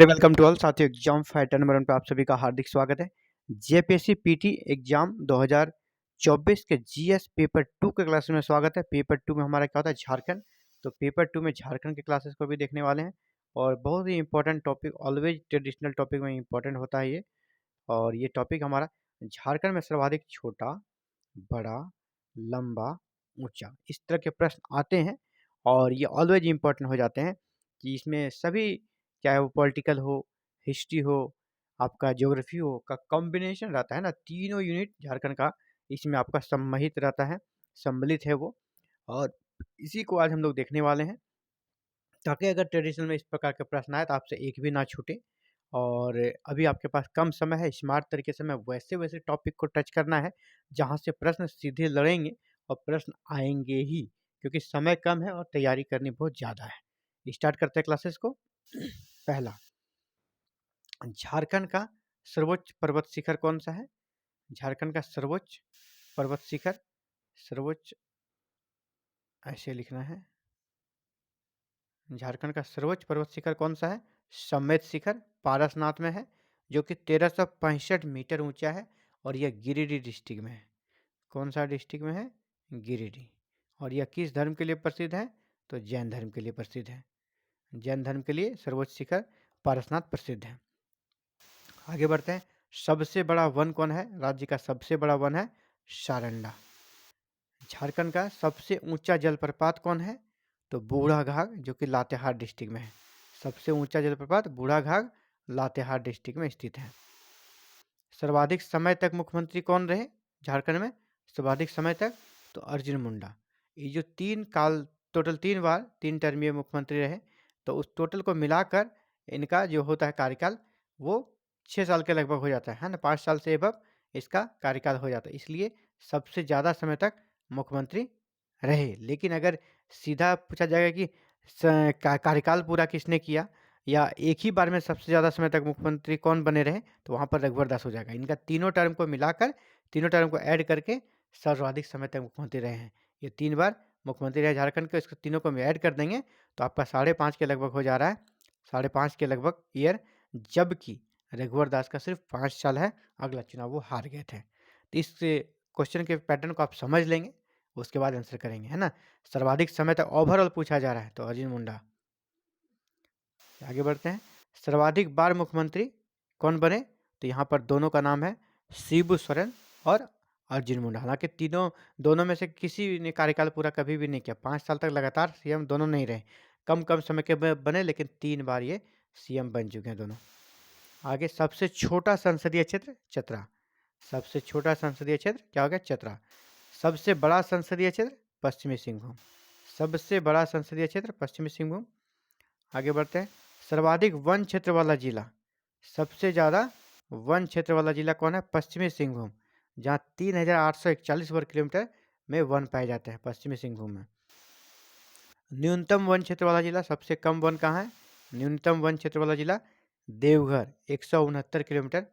Welcome to all साथियों। Exam fighter number 1 पे आप सभी का हार्दिक स्वागत है। जेपीएससी पीटी एग्जाम 2024 के जीएस पेपर 2 के क्लास में स्वागत है। पेपर 2 में हमारा क्या होता है, झारखंड। तो पेपर 2 में झारखंड के क्लासेस को भी देखने वाले हैं और बहुत ही important topic, always traditional topic में इंपॉर्टेंट होता है ये। और ये टॉपिक हमारा झारखंड में सर्वाधिक छोटा, बड़ा, लंबा, ऊंचा, इस तरह के प्रश्न आते हैं और ये ऑलवेज इंपॉर्टेंट हो जाते हैं कि इसमें सभी, चाहे वो पॉलिटिकल हो, हिस्ट्री हो, आपका ज्योग्राफी हो, का कॉम्बिनेशन रहता है ना। तीनों यूनिट झारखंड का इसमें आपका सम्मिलित रहता है, सम्मिलित है वो। और इसी को आज हम लोग देखने वाले हैं, ताकि अगर ट्रेडिशनल में इस प्रकार के प्रश्न आए तो आपसे एक भी ना छूटे। और अभी आपके पास कम समय है, स्मार्ट तरीके से मैं वैसे वैसे टॉपिक को टच करना है जहाँ से प्रश्न सीधे लड़ेंगे और प्रश्न आएंगे ही, क्योंकि समय कम है और तैयारी करनी बहुत ज़्यादा है। स्टार्ट करते हैं क्लासेस को। पहला, झारखंड का सर्वोच्च पर्वत शिखर कौन सा है? झारखंड का सर्वोच्च पर्वत शिखर, सर्वोच्च ऐसे लिखना है। झारखंड का सर्वोच्च पर्वत शिखर कौन सा है? समेत शिखर पारसनाथ में है, जो कि 1365 मीटर ऊंचा है और यह गिरिडीह डिस्ट्रिक्ट में है। कौन सा डिस्ट्रिक्ट में है? गिरिडीह। और यह किस धर्म के लिए प्रसिद्ध है? तो जैन धर्म के लिए प्रसिद्ध है। जैन धर्म के लिए सर्वोच्च शिखर पारसनाथ प्रसिद्ध है। आगे बढ़ते हैं। सबसे बड़ा वन कौन है? राज्य का सबसे बड़ा वन है सारंडा। झारखंड का सबसे ऊंचा जलप्रपात कौन है? तो बूढ़ाघाघ, जो कि लातेहार डिस्ट्रिक्ट में है। सबसे ऊंचा जलप्रपात बूढ़ाघाघ लातेहार डिस्ट्रिक्ट में स्थित है। सर्वाधिक समय तक मुख्यमंत्री कौन रहे झारखंड में? सर्वाधिक समय तक तो अर्जुन मुंडा। ये जो टोटल 3 बार 3 टर्मीय मुख्यमंत्री रहे, तो उस टोटल को मिलाकर इनका जो होता है कार्यकाल, वो 6 साल के लगभग हो जाता है ना। 5 साल से एबव इसका कार्यकाल हो जाता है, इसलिए सबसे ज़्यादा समय तक मुख्यमंत्री रहे। लेकिन अगर सीधा पूछा जाएगा कि कार्यकाल पूरा किसने किया या एक ही बार में सबसे ज़्यादा समय तक मुख्यमंत्री कौन बने रहे, तो वहाँ पर रघुवर दास हो जाएगा। इनका तीनों टर्म को मिलाकर, तीनों टर्म को ऐड करके सर्वाधिक समय तक मुख्यमंत्री रहे हैं। ये 3 बार मुख्यमंत्री रहे झारखंड के, इसको तीनों को ऐड कर देंगे तो आपका 5.5 के लगभग हो जा रहा है, 5.5 के लगभग ईयर। जबकि रघुवर दास का सिर्फ 5 साल है, अगला चुनाव वो हार गए थे। तो इस क्वेश्चन के पैटर्न को आप समझ लेंगे, उसके बाद आंसर करेंगे, है ना। सर्वाधिक समय तक ओवरऑल पूछा जा रहा है, तो अर्जुन मुंडा। आगे बढ़ते हैं। सर्वाधिक बार मुख्यमंत्री कौन बने? तो यहाँ पर दोनों का नाम है शिबू सोरेन और अर्जुन मुंडा। हालांकि दोनों में से किसी ने कार्यकाल पूरा कभी भी नहीं किया। 5 साल तक लगातार सीएम दोनों नहीं रहे, कम कम समय के बने, लेकिन 3 बार ये सीएम बन चुके हैं दोनों। आगे, सबसे छोटा संसदीय क्षेत्र चतरा। सबसे छोटा संसदीय क्षेत्र क्या हो गया? चतरा। सबसे बड़ा संसदीय क्षेत्र पश्चिमी सिंहभूम। सबसे बड़ा संसदीय क्षेत्र पश्चिमी सिंहभूम। आगे बढ़ते हैं। सर्वाधिक वन क्षेत्र वाला जिला, सबसे ज़्यादा वन क्षेत्र वाला जिला कौन है? पश्चिमी सिंहभूम, जहाँ 3841 वर्ग किलोमीटर में वन पाए जाते हैं पश्चिमी सिंहभूम में। न्यूनतम वन क्षेत्र वाला जिला, सबसे कम वन कहाँ है? न्यूनतम वन क्षेत्र वाला जिला देवघर, 169 किलोमीटर,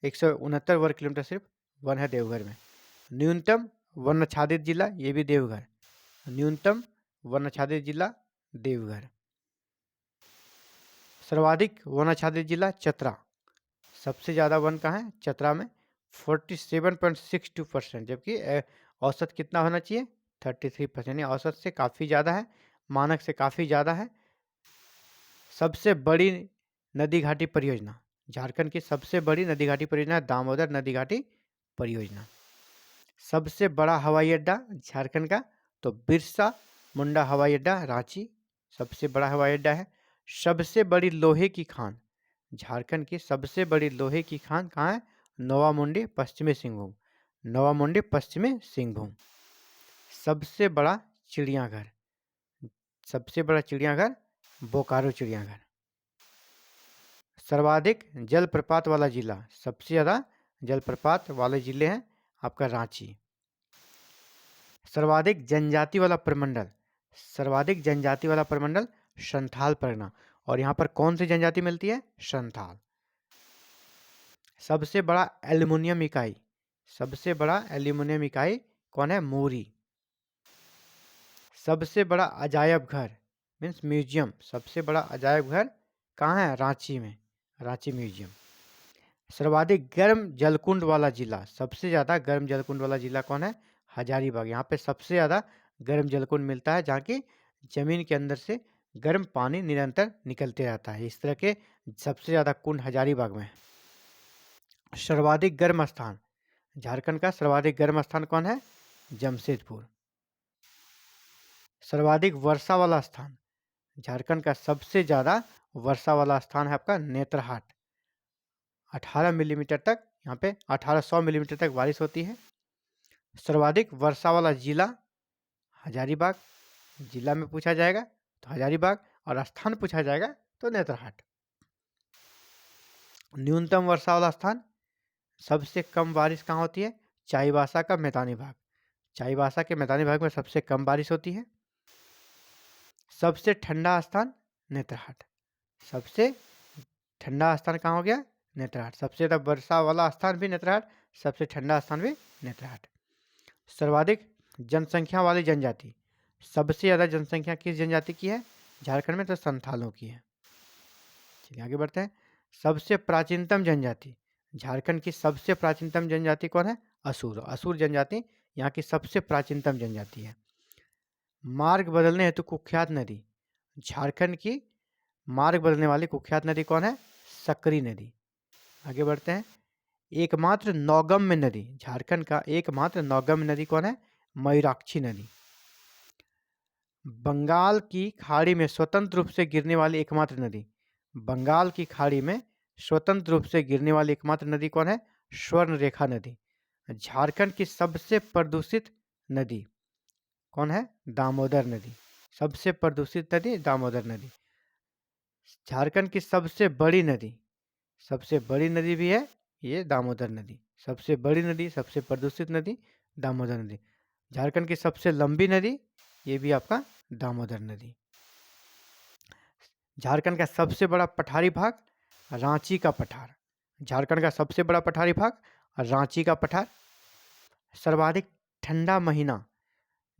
169 वर्ग किलोमीटर सिर्फ वन है देवघर में। न्यूनतम वन आच्छादित जिला, ये भी देवघर। न्यूनतम वन आच्छादित जिला देवघर। सर्वाधिक वन आच्छादित जिला चतरा, सबसे ज़्यादा वन कहाँ है? चतरा में, 47.62%। जबकि औसत कितना होना चाहिए? 33%, यानी औसत से काफ़ी ज़्यादा है, मानक से काफ़ी ज़्यादा है। सबसे बड़ी नदी घाटी परियोजना, झारखंड की सबसे बड़ी नदी घाटी परियोजना दामोदर नदी घाटी परियोजना। सबसे बड़ा हवाई अड्डा झारखंड का, तो बिरसा मुंडा हवाई अड्डा रांची सबसे बड़ा हवाई अड्डा है। सबसे बड़ी लोहे की खान, झारखंड की सबसे बड़ी लोहे की खान कहाँ है? नोवामुंडी पश्चिमी सिंहभूम, नोवामुंडी पश्चिमी सिंहभूम। सबसे बड़ा चिड़ियाघर, सबसे बड़ा चिड़ियाघर बोकारो चिड़ियाघर। सर्वाधिक जलप्रपात वाला जिला, सबसे ज़्यादा जलप्रपात वाले जिले हैं आपका रांची। सर्वाधिक जनजाति वाला प्रमंडल, सर्वाधिक जनजाति वाला प्रमंडल संथाल परगना। और यहाँ पर कौन सी जनजाति मिलती है? संथाल। सबसे बड़ा एल्युमिनियम इकाई, सबसे बड़ा एल्युमिनियम इकाई कौन है? मोरी। सबसे बड़ा अजायब घर मीन्स म्यूजियम, सबसे बड़ा अजायब घर कहाँ है? रांची में, रांची म्यूजियम। सर्वाधिक गर्म जलकुंड वाला जिला, सबसे ज़्यादा गर्म जलकुंड वाला जिला कौन है? हजारीबाग। यहाँ पे सबसे ज़्यादा गर्म जलकुंड मिलता है, जहाँ की जमीन के अंदर से गर्म पानी निरंतर निकलते रहता है। इस तरह के सबसे ज़्यादा कुंड हजारीबाग में है। सर्वाधिक गर्म स्थान, झारखंड का सर्वाधिक गर्म स्थान कौन है? जमशेदपुर। सर्वाधिक वर्षा वाला स्थान, झारखंड का सबसे ज़्यादा वर्षा वाला स्थान है आपका नेतरहाट। 18 मिलीमीटर तक, यहाँ पे 1800 मिलीमीटर तक बारिश होती है। सर्वाधिक वर्षा वाला जिला हजारीबाग, जिला में पूछा जाएगा तो हजारीबाग, और स्थान पूछा जाएगा तो नेतरहाट। न्यूनतम वर्षा वाला स्थान, सबसे कम बारिश कहाँ होती है? चाईबासा का मैदानी भाग, चाईबासा के मैदानी भाग में सबसे कम बारिश होती है। सबसे ठंडा स्थान नेतरहाट, सबसे ठंडा स्थान कहाँ हो गया? नेतरहाट। सबसे ज़्यादा वर्षा वाला स्थान भी नेतरहाट, सबसे ठंडा स्थान भी नेतरहाट। सर्वाधिक जनसंख्या वाली जनजाति, सबसे ज़्यादा जनसंख्या किस जनजाति की है झारखंड में? तो संथालों की है। चलिए आगे बढ़ते हैं। सबसे प्राचीनतम जनजाति, झारखंड की सबसे प्राचीनतम जनजाति कौन है? असुर। असुर जनजाति यहाँ की सबसे प्राचीनतम जनजाति है। मार्ग बदलने हेतु कुख्यात नदी, झारखंड की मार्ग बदलने वाली कुख्यात नदी कौन है? सकरी नदी। आगे बढ़ते हैं। एकमात्र नौगम्य नदी, झारखंड का एकमात्र नौगम्य नदी कौन है? मयूराक्षी नदी। बंगाल की खाड़ी में स्वतंत्र रूप से गिरने वाली एकमात्र नदी, बंगाल की खाड़ी में स्वतंत्र रूप से गिरने वाली एकमात्र नदी कौन है? स्वर्ण रेखा नदी। झारखंड की सबसे प्रदूषित नदी कौन है? दामोदर नदी। सबसे प्रदूषित नदी दामोदर नदी। झारखंड की सबसे बड़ी नदी, सबसे बड़ी नदी भी है ये दामोदर नदी। सबसे बड़ी नदी, सबसे प्रदूषित नदी दामोदर नदी। झारखंड की सबसे लंबी नदी ये भी आपका दामोदर नदी। झारखंड का सबसे बड़ा पठारी भाग रांची का पठार, झारखंड का सबसे बड़ा पठारी भाग रांची का पठार। सर्वाधिक ठंडा महीना,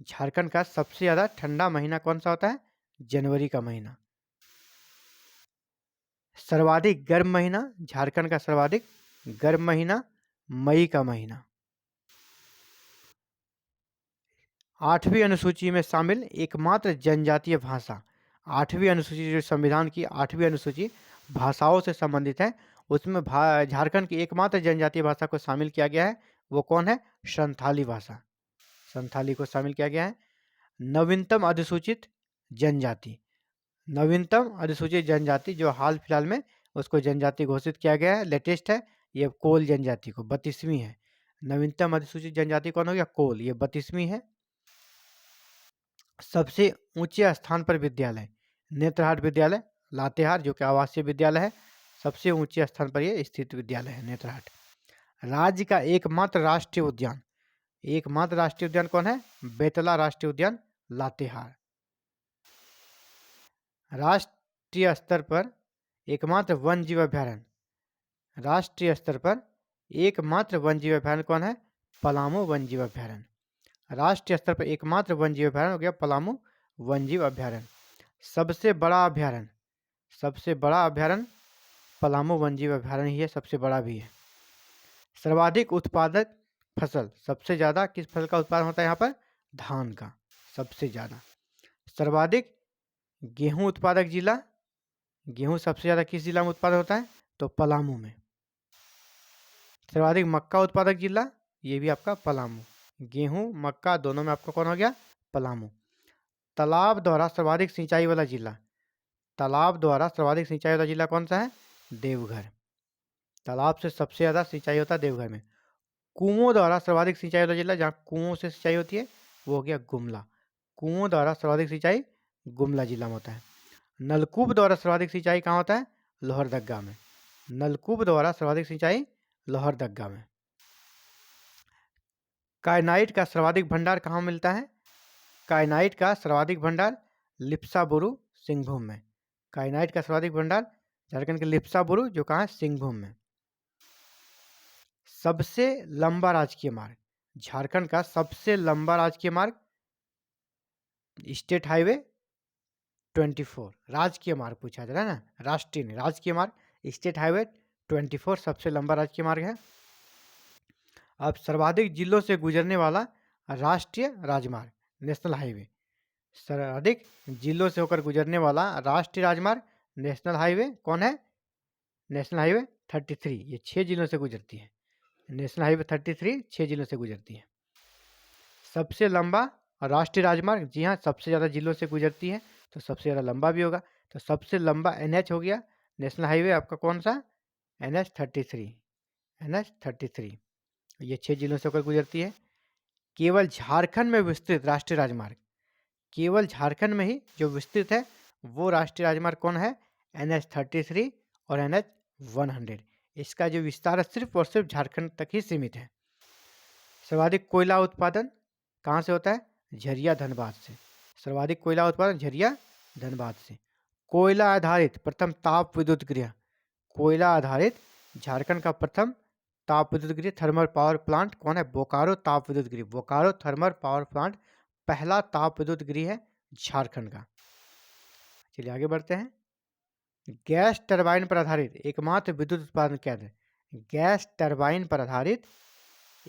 झारखंड का सबसे ज़्यादा ठंडा महीना कौन सा होता है? जनवरी का महीना। सर्वाधिक गर्म महीना, झारखंड का सर्वाधिक गर्म महीना मई का महीना। 8वीं अनुसूची में शामिल एकमात्र जनजातीय भाषा, 8वीं अनुसूची जो संविधान की 8वीं अनुसूची भाषाओं से संबंधित है, उसमें झारखंड की एकमात्र जनजातीय भाषा को शामिल किया गया है। वो कौन है? संथाली भाषा, संथाली को शामिल किया गया है। नवीनतम अधिसूचित जनजाति, नवीनतम अधिसूचित जनजाति जो हाल फिलहाल में उसको जनजाति घोषित किया गया है, लेटेस्ट है, ये कोल जनजाति को 32वीं है। नवीनतम अधिसूचित जनजाति कौन हो गया? कोल, ये 32वीं है। सबसे ऊंचे स्थान पर विद्यालय, नेतरहाट विद्यालय लातेहार जो कि आवासीय विद्यालय है, सबसे ऊंचे स्थान पर यह स्थित विद्यालय है नेतरहाट। राज्य का एकमात्र राष्ट्रीय उद्यान, एकमात्र राष्ट्रीय उद्यान कौन है? बेतला राष्ट्रीय उद्यान लातेहार। राष्ट्रीय स्तर पर एकमात्र वन जीव अभ्यारण्य, राष्ट्रीय स्तर पर एकमात्र वन जीव अभ्यारण्य कौन है? पलामू वन जीव अभ्यारण्य। राष्ट्रीय स्तर पर एकमात्र वन जीव अभ्यारण्य हो गया पलामू वन जीव अभ्यारण्य। सबसे बड़ा अभ्यारण्य, सबसे बड़ा अभ्यारण्य पलामू वन जीव अभ्यारण्य ही है, सबसे बड़ा भी है। सर्वाधिक उत्पादक फसल, सबसे ज़्यादा किस फसल का उत्पादन होता है यहाँ पर? धान का सबसे ज़्यादा। सर्वाधिक गेहूं उत्पादक जिला, गेहूं सबसे ज़्यादा किस जिला में उत्पादन होता है? तो पलामू में। सर्वाधिक मक्का उत्पादक जिला, ये भी आपका पलामू। गेहूं मक्का दोनों में आपका कौन हो गया? पलामू। तालाब द्वारा सर्वाधिक सिंचाई वाला जिला, तालाब द्वारा सर्वाधिक सिंचाई वाला जिला कौन सा है? देवघर। तालाब से सबसे ज़्यादा सिंचाई होता है देवघर में। कुओं द्वारा सर्वाधिक सिंचाई वाला जिला, जहाँ कुओं से सिंचाई होती है, वो हो गया गुमला। कुओं द्वारा सर्वाधिक सिंचाई गुमला जिला में होता है। नलकूप द्वारा सर्वाधिक सिंचाई कहाँ होता है? लोहरदग्गा में। नलकूप द्वारा सर्वाधिक सिंचाई लोहरदग्गा में। कायनाइट का सर्वाधिक भंडार कहाँ मिलता है? कायनाइट का सर्वाधिक भंडार लिप्साबुरु सिंहभूम में। कायनाइट का सर्वाधिक भंडार झारखंड के लिप्साबुरु जो कहाँ है? सिंहभूम में। सबसे लंबा राजकीय मार्ग, झारखंड का सबसे लंबा राजकीय मार्ग स्टेट हाईवे 24। राजकीय मार्ग पूछा जा रहा है ना, राष्ट्रीय नहीं, राजकीय मार्ग, स्टेट हाईवे 24 सबसे लंबा राजकीय मार्ग है। अब सर्वाधिक जिलों से गुजरने वाला राष्ट्रीय राजमार्ग, नेशनल हाईवे, सर्वाधिक जिलों से होकर गुजरने वाला राष्ट्रीय राजमार्ग नेशनल हाईवे कौन है? नेशनल हाईवे 33, ये 6 जिलों से गुजरती है। नेशनल हाईवे 33 6 जिलों से गुजरती है। सबसे लंबा राष्ट्रीय राजमार्ग, जी हाँ, सबसे ज़्यादा जिलों से गुजरती है तो सबसे ज़्यादा लंबा भी होगा। तो सबसे लंबा NH हो गया नेशनल हाईवे आपका कौन सा? NH 33, NH 33, ये 6 जिलों से होकर गुजरती है। केवल झारखंड में विस्तृत राष्ट्रीय राजमार्ग, केवल झारखंड में ही जो विस्तृत है वो राष्ट्रीय राजमार्ग कौन है? NH 33 और NH 100। इसका जो विस्तार है सिर्फ और सिर्फ झारखंड तक ही सीमित है। सर्वाधिक कोयला उत्पादन कहाँ से होता है? झरिया धनबाद से। सर्वाधिक कोयला उत्पादन झरिया धनबाद से। कोयला आधारित प्रथम ताप विद्युत गृह, कोयला आधारित झारखंड का प्रथम ताप विद्युत गृह थर्मल पावर प्लांट कौन है? बोकारो ताप विद्युत गृह, बोकारो थर्मल पावर प्लांट पहला ताप विद्युत गृह है झारखंड का। चलिए आगे बढ़ते हैं। गैस टरबाइन पर आधारित एकमात्र विद्युत उत्पादन केंद्र, गैस टरबाइन पर आधारित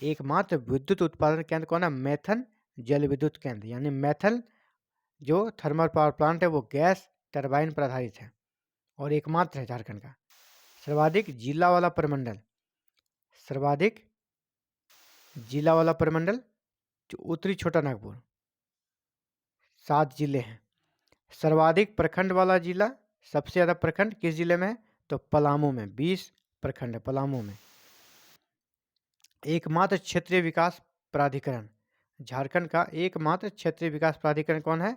एकमात्र विद्युत उत्पादन केंद्र कौन है? मैथन जल विद्युत केंद्र, यानी मैथन जो थर्मल पावर प्लांट है वो गैस टरबाइन पर आधारित है और एकमात्र है झारखंड का। सर्वाधिक जिला वाला प्रमंडल, सर्वाधिक जिला वाला प्रमंडल जो उत्तरी छोटा नागपुर, 7 जिले हैं। सर्वाधिक प्रखंड वाला जिला, सबसे ज़्यादा प्रखंड किस जिले में है? तो पलामू में, 20 प्रखंड है पलामू में। एकमात्र क्षेत्रीय विकास प्राधिकरण, झारखंड का एकमात्र क्षेत्रीय विकास प्राधिकरण कौन है?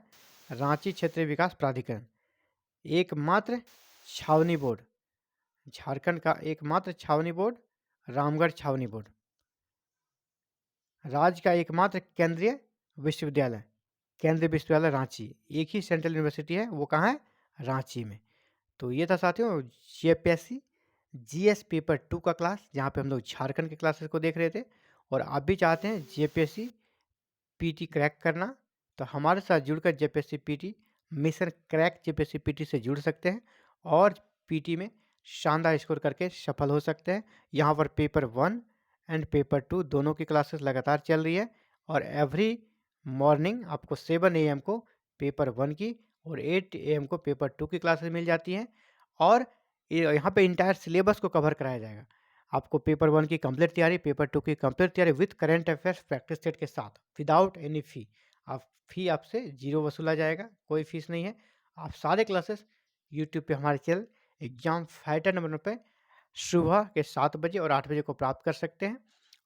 रांची क्षेत्रीय विकास प्राधिकरण। एकमात्र छावनी बोर्ड, झारखंड का एकमात्र छावनी बोर्ड रामगढ़ छावनी बोर्ड। राज्य का एकमात्र केंद्रीय विश्वविद्यालय, केंद्रीय विश्वविद्यालय रांची, एक ही सेंट्रल यूनिवर्सिटी है, वो कहाँ है? रांची में। तो ये था साथियों जेपीएससी जीएस पेपर 2 का क्लास, जहाँ पे हम लोग झारखंड के क्लासेस को देख रहे थे। और आप भी चाहते हैं जेपीएससी पीटी क्रैक करना, तो हमारे साथ जुड़कर JPSC PT mission crack JPSC PT से जुड़ सकते हैं और पीटी में शानदार स्कोर करके सफल हो सकते हैं। यहाँ पर पेपर 1 एंड पेपर 2 दोनों की क्लासेस लगातार चल रही है और एवरी मॉर्निंग आपको 7 AM को पेपर 1 की और 8 AM को पेपर 2 की क्लासेस मिल जाती हैं। और यहाँ पे इंटायर सिलेबस को कवर कराया जाएगा। आपको पेपर 1 की कंप्लीट तैयारी, पेपर 2 की कंप्लीट तैयारी with current affairs practice set के साथ, विदाउट एनी फी। फी आपसे 0 वसूला जाएगा, कोई फीस नहीं है। आप सारे क्लासेस यूट्यूब पे हमारे चैनल एग्जाम फाइटर नंबर पे सुबह के 7 बजे और 8 बजे को प्राप्त कर सकते हैं।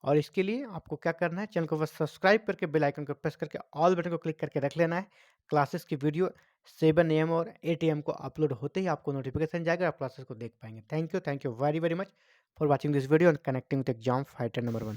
और इसके लिए आपको क्या करना है, चैनल को बस सब्सक्राइब करके बेल आइकन को प्रेस करके ऑल बटन को क्लिक करके रख लेना है। क्लासेस की वीडियो 7 AM और 8 AM को अपलोड होते ही आपको नोटिफिकेशन जाएगा, आप क्लासेस को देख पाएंगे। Thank you very very much for watching this video and connecting with exam fighter number 1।